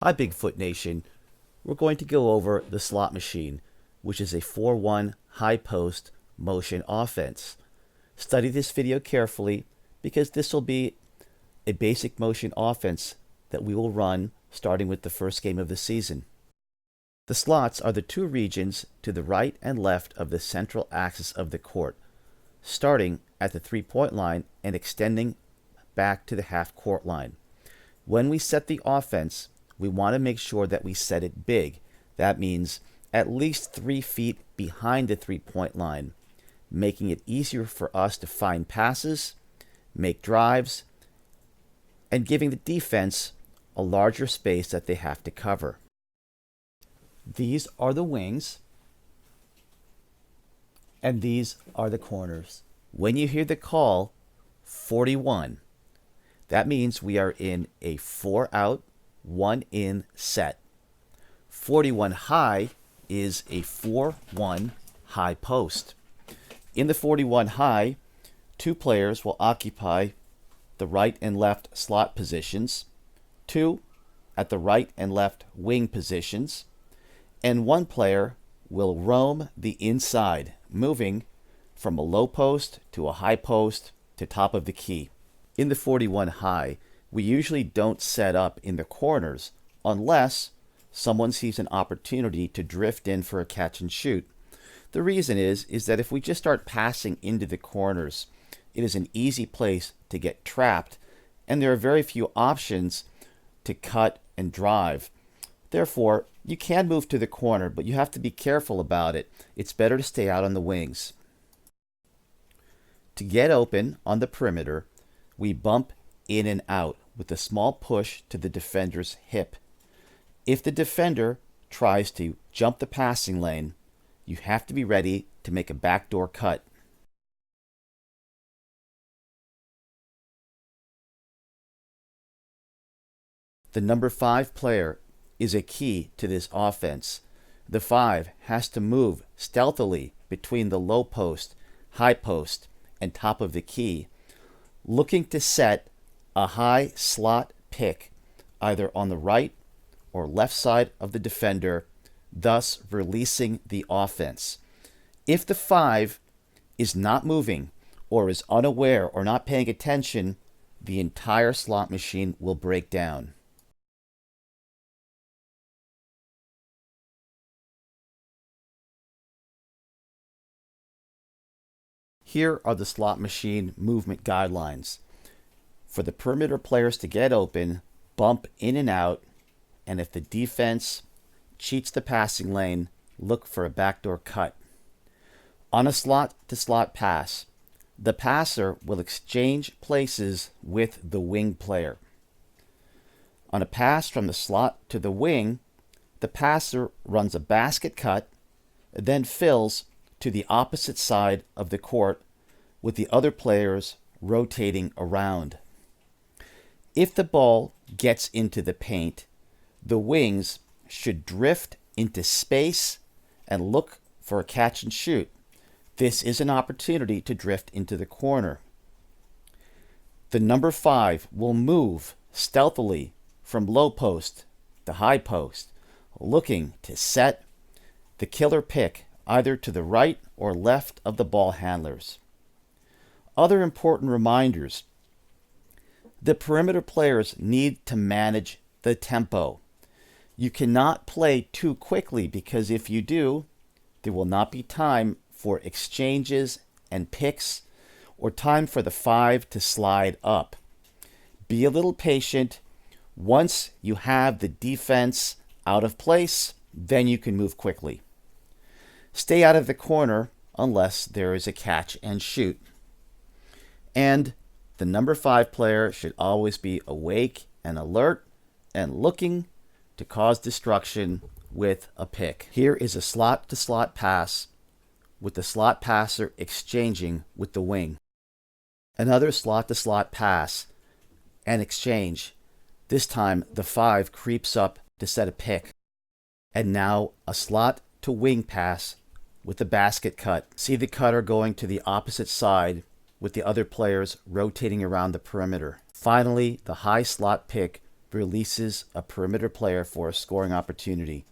Hi Bigfoot Nation, we're going to go over the slot machine, which is a 4-1 high post motion offense. Study this video carefully because this will be a basic motion offense that we will run starting with the first game of the season. The slots are the two regions to the right and left of the central axis of the court, starting at the 3-point line and extending back to the half-court line. When we set the offense, we want to make sure that we set it big. That means at least 3 feet behind the 3-point line, making it easier for us to find passes, make drives, and giving the defense a larger space that they have to cover. These are the wings, and these are the corners. When you hear the call, 41, that means we are in a 4-out, 1-in set. 41 high is a 4-1 high post. In the 41 high, 2 players will occupy the right and left slot positions, 2 at the right and left wing positions, and 1 player will roam the inside, moving from a low post to a high post to top of the key. In the 41 high, we usually don't set up in the corners unless someone sees an opportunity to drift in for a catch and shoot. The reason is that if we just start passing into the corners, it is an easy place to get trapped, and there are very few options to cut and drive. Therefore, you can move to the corner, but you have to be careful about it. It's better to stay out on the wings. To get open on the perimeter, we bump in and out with a small push to the defender's hip. If the defender tries to jump the passing lane, you have to be ready to make a backdoor cut. The number 5 player is a key to this offense. The 5 has to move stealthily between the low post, high post, and top of the key, looking to set a high slot pick either on the right or left side of the defender, thus releasing the offense. If the 5 is not moving or is unaware or not paying attention, the entire slot machine will break down. Here are the slot machine movement guidelines. For the perimeter players to get open, bump in and out, and if the defense cheats the passing lane, look for a backdoor cut. On a slot-to-slot pass, the passer will exchange places with the wing player. On a pass from the slot to the wing, the passer runs a basket cut, then fills to the opposite side of the court with the other players rotating around. If the ball gets into the paint, the wings should drift into space and look for a catch and shoot. This is an opportunity to drift into the corner. The number 5 will move stealthily from low post to high post, looking to set the killer pick either to the right or left of the ball handlers. Other important reminders: the perimeter players need to manage the tempo. You cannot play too quickly because if you do, there will not be time for exchanges and picks or time for the 5 to slide up. Be a little patient. Once you have the defense out of place, then you can move quickly. Stay out of the corner unless there is a catch and shoot. And the number 5 player should always be awake and alert and looking to cause destruction with a pick. Here is a slot-to-slot pass with the slot passer exchanging with the wing. Another slot-to-slot pass and exchange. This time the 5 creeps up to set a pick. And now a slot-to-wing pass with the basket cut. See the cutter going to the opposite side with the other players rotating around the perimeter. Finally, the high slot pick releases a perimeter player for a scoring opportunity.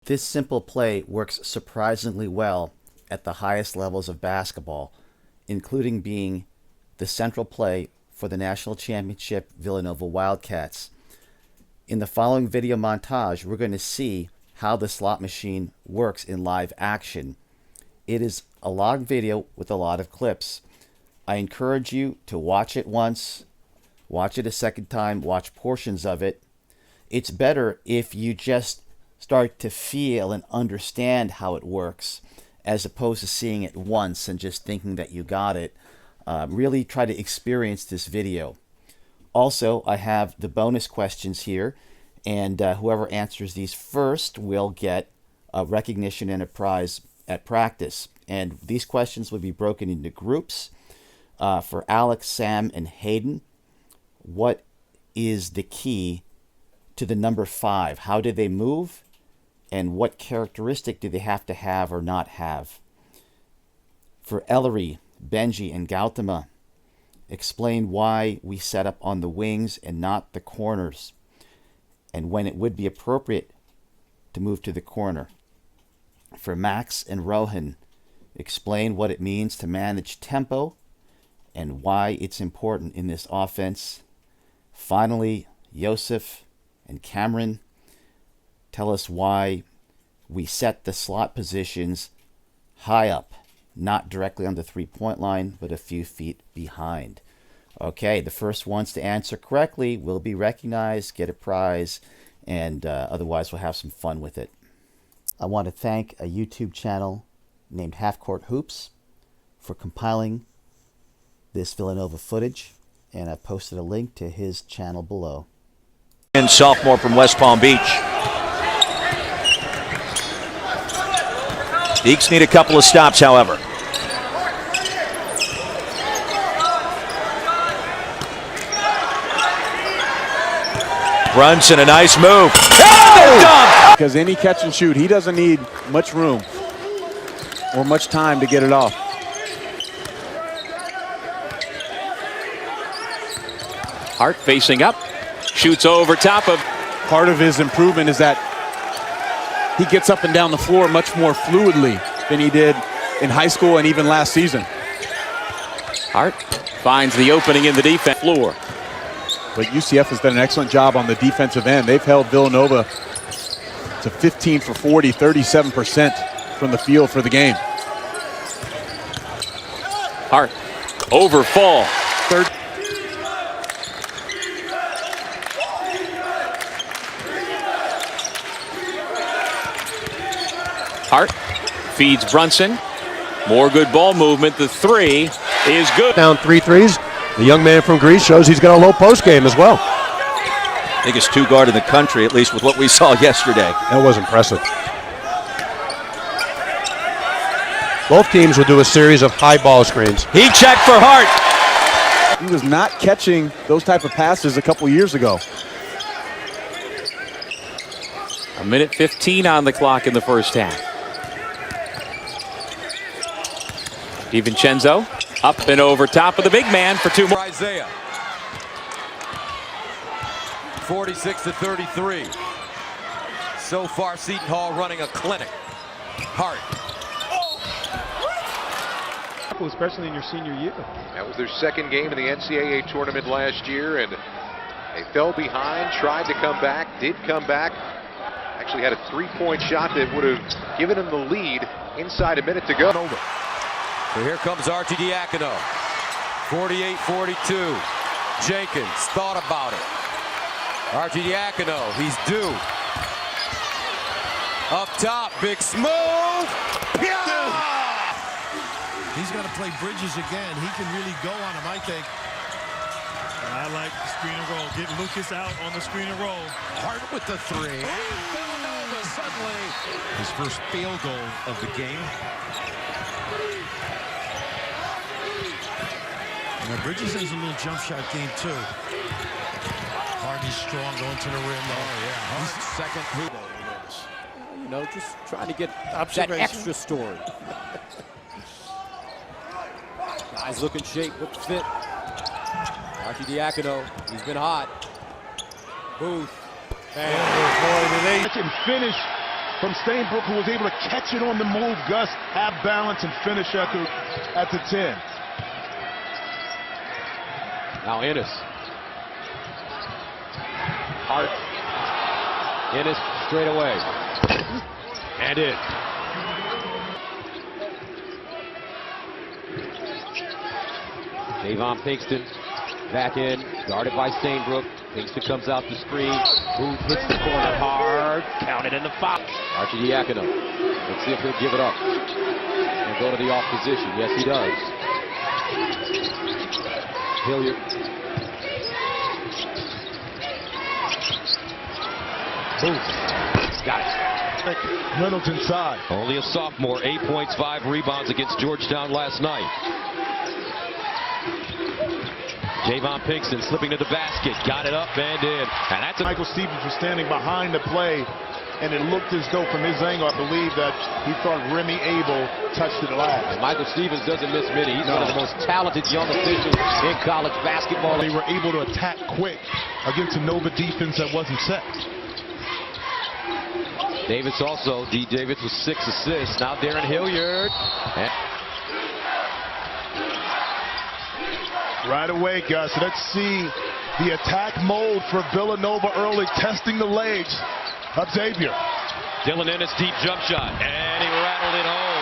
This simple play works surprisingly well at the highest levels of basketball, including being the central play for the national championship Villanova Wildcats. In the following video montage, we're going to see how the slot machine works in live action. It is a long video with a lot of clips. I encourage you to watch it once, watch it a second time, watch portions of it. It's better if you just start to feel and understand how it works, as opposed to seeing it once and just thinking that you got it. Really try to experience this video. Also, I have the bonus questions here, and whoever answers these first will get a recognition and a prize at practice. And these questions will be broken into groups. For Alex, Sam, and Hayden, what is the key to the number 5? How do they move? And what characteristic do they have to have or not have? For Ellery, Benji, and Gautama, explain why we set up on the wings and not the corners, and when it would be appropriate to move to the corner. For Max and Rohan, explain what it means to manage tempo and why it's important in this offense. Finally, Yosef and Cameron, tell us why we set the slot positions high up, not directly on the three-point line, but a few feet behind. Okay, the first ones to answer correctly will be recognized, get a prize, and otherwise we'll have some fun with it. I want to thank a YouTube channel named Half Court Hoops for compiling this Villanova footage, and I've posted a link to his channel below. And sophomore from West Palm Beach. Deeks need a couple of stops, however. Brunson, a nice move. Oh! Because any catch and shoot, he doesn't need much room or much time to get it off. Hart facing up, shoots over top of. Part of his improvement is that he gets up and down the floor much more fluidly than he did in high school and even last season. Hart finds the opening in the defense floor. But UCF has done an excellent job on the defensive end. They've held Villanova to 15 for 40, 37% from the field for the game. Hart over fall. Third. Hart feeds Brunson. More good ball movement. The three is good. Down 3 threes. The young man from Greece shows he's got a low post game as well. Biggest two guard in the country, at least with what we saw yesterday. That was impressive. Both teams will do a series of high ball screens. He checked for Hart. He was not catching those type of passes a couple years ago. A minute 15 on the clock in the first half. DiVincenzo up and over top of the big man for two more. Isaiah. 46-33. So far, Seton Hall running a clinic. Hart. Especially in your senior year. That was their second game in the NCAA tournament last year, and they fell behind, tried to come back, did come back. Actually had a three-point shot that would have given them the lead inside a minute to go. So here comes Archie Diacono. 48-42. Jenkins thought about it. Archie Diacono, he's due. Up top, big smooth. Yeah! He's got to play Bridges again. He can really go on him, I think. And I like the screen and roll. Get Lucas out on the screen and roll. Hart with the three. And Villanova suddenly. His first field goal of the game. Now Bridges has a little jump shot game too. Hardy's strong going to the rim. Oh yeah. He's second. You know, just trying to get that extra story. Guys looking shape, look fit. Arcidiacono, he's been hot. Booth. They can finish from Stainbrook, who was able to catch it on the move. Gus have balance and finish at the 10. Now Ennis. Hart. Ennis straight away. And in. Javon Pinkston back in, guarded by Stainbrook. Pinkston comes out the screen. Booth hits the corner hard. Counted in the foul. Arcidiacono. Let's see if he'll give it up and go to the off position. Yes, he does. Hilliard. Booth. Got it. Reynolds inside. Only a sophomore, 8 points, 5 rebounds against Georgetown last night. Javon Pinkston slipping to the basket, got it up and in. And that's Michael Stevens was standing behind the play, and it looked as though from his angle, I believe that he thought Remy Abel touched it last. And Michael Stevens doesn't miss many. He's one of the most talented young officials in college basketball. They were able to attack quick against a Nova defense that wasn't set. Davis also, D. Davis with 6 assists. Now Darren Hilliard. Right away, Gus. Let's see the attack mode for Villanova early, testing the legs of Xavier. Dylan Ennis, deep jump shot, and he